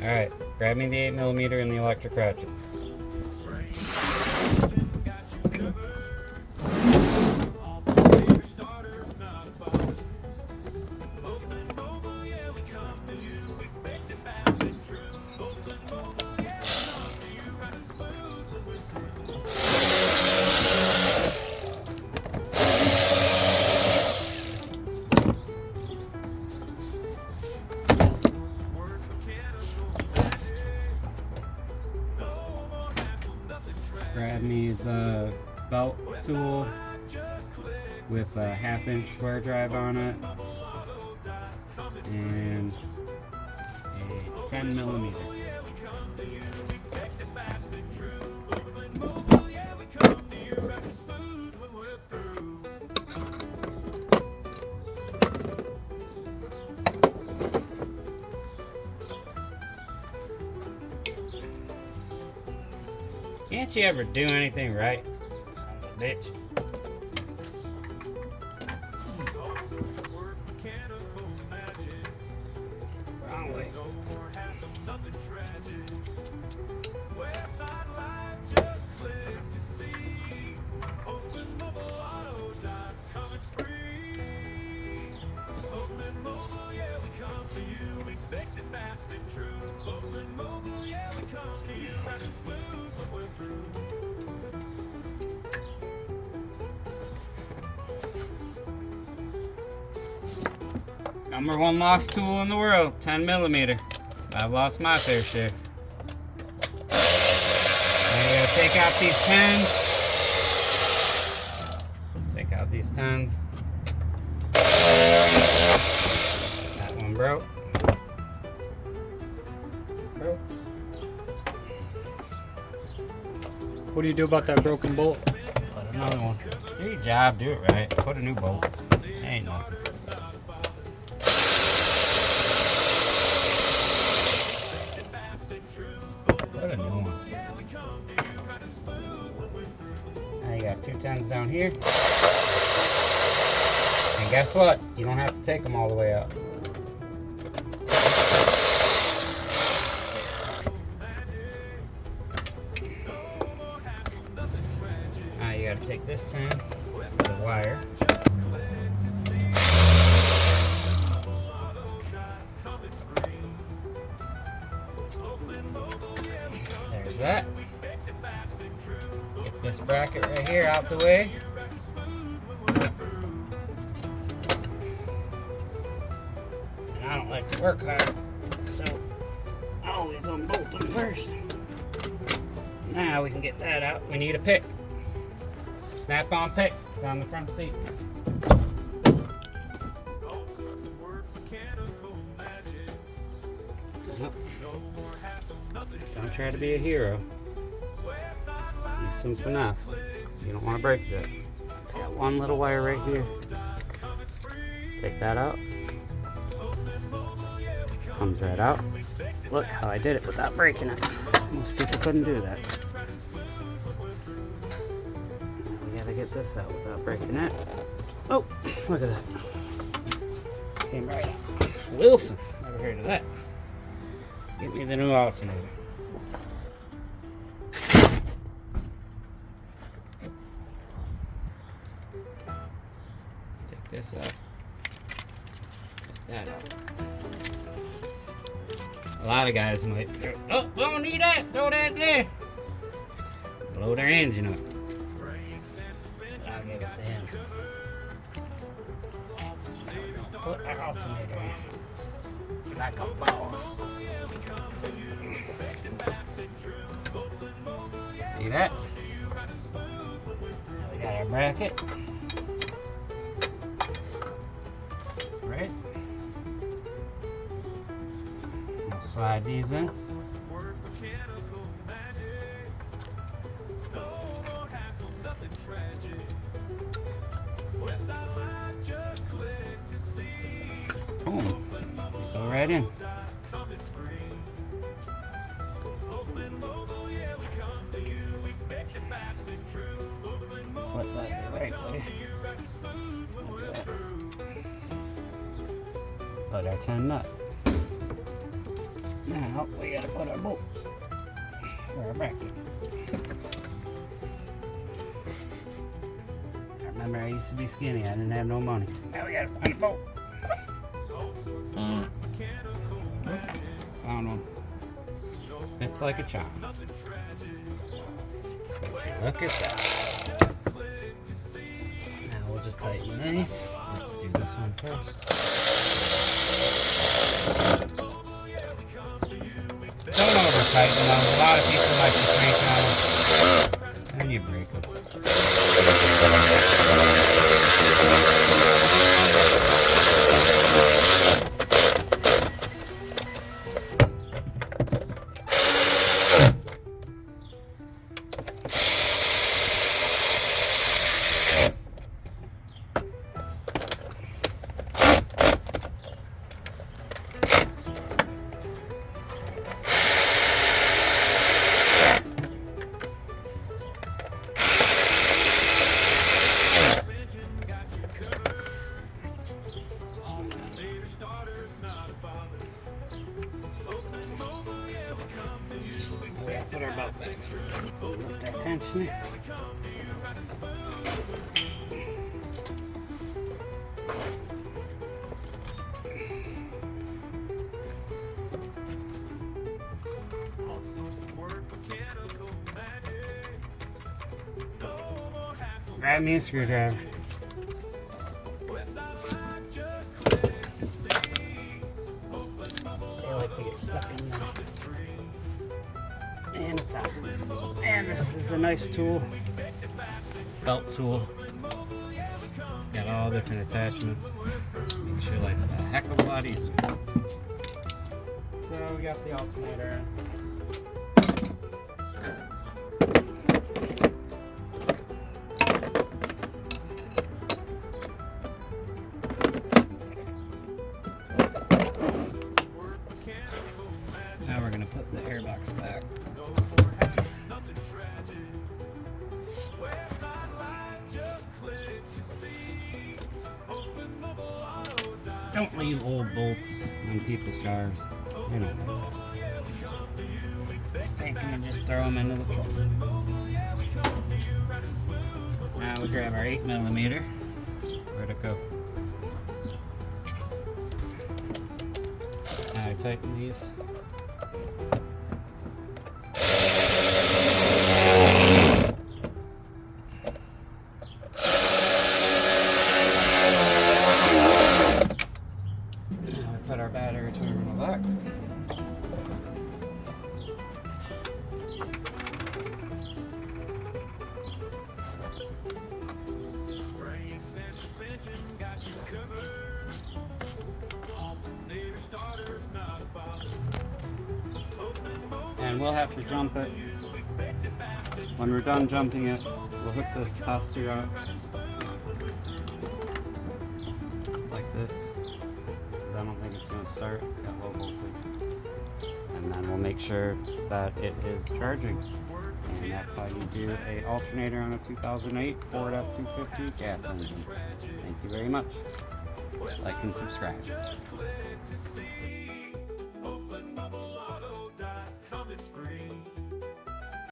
Alright, grab me the 8mm and the electric ratchet. Grab me the belt tool with a 1/2-inch square drive on it and a 10mm. Can't you ever do anything right? Son of a bitch. Wrong way. Number one lost tool in the world, 10mm. I've lost my fair share. Now you gotta take out these 10s. Take out these 10s. That one broke. What do you do about that broken bolt? Put another one. Do your job, do it right. Put a new bolt. Ain't nothing. Put a new one. Now you got 2 10s down here. And guess what? You don't have to take them all the way up. Now you gotta take this 10 with the wire. There's that. Get this bracket right here out the way. And I don't like to work hard, so I always unbolt them first. Now we can get that out. We need a pick. Snap-on pick. It's on the front seat. Don't try to be a hero. Use some finesse. You don't want to break that. It's got one little wire right here. Take that out. Comes right out. Look how I did it without breaking it. Most people couldn't do that. We gotta get this out without breaking it. Oh, look at that. Came right out. Wilson, never heard of that. Get me the new alternator. Take this out. Take that out. A lot of guys might throw, oh, don't need that, throw that there. Blow their engine up. I'll give it to him. Put our alternator in. Like a boss. See that? Now we got our bracket. Right? We'll slide these in. Boom. Go right in. Flip that right way. Put our 10 nut. Now we gotta put our bolts or our bracket. I remember I used to be skinny, I didn't have no money. Now we gotta find a bolt. Found one. Fits like a charm. Look at that. Now we'll just tighten these. Let's do this one first. Don't over tighten those. A lot of people like to crank on them. And you break them. Put our belt back. Lift that tension. Grab me a screwdriver. I like to get stuck in there. And it's out. And this is a nice tool. Belt tool. Got all different attachments. Makes your life a heck of a lot easier. So we got the alternator in. Now we're going to put the airbox back. Don't leave old bolts on people's cars. You know. Take them and just throw them into the truck. Now we grab our 8mm. Where'd it go? Now I tighten these. Put our battery terminal back. And we'll have to jump it. When we're done jumping it, we'll hook this tester up like this. I don't think it's going to start. It's got low voltage. And then we'll make sure that it is charging. And that's how you do an alternator on a 2008 Ford F250 gas engine. Thank you very much. Like and subscribe.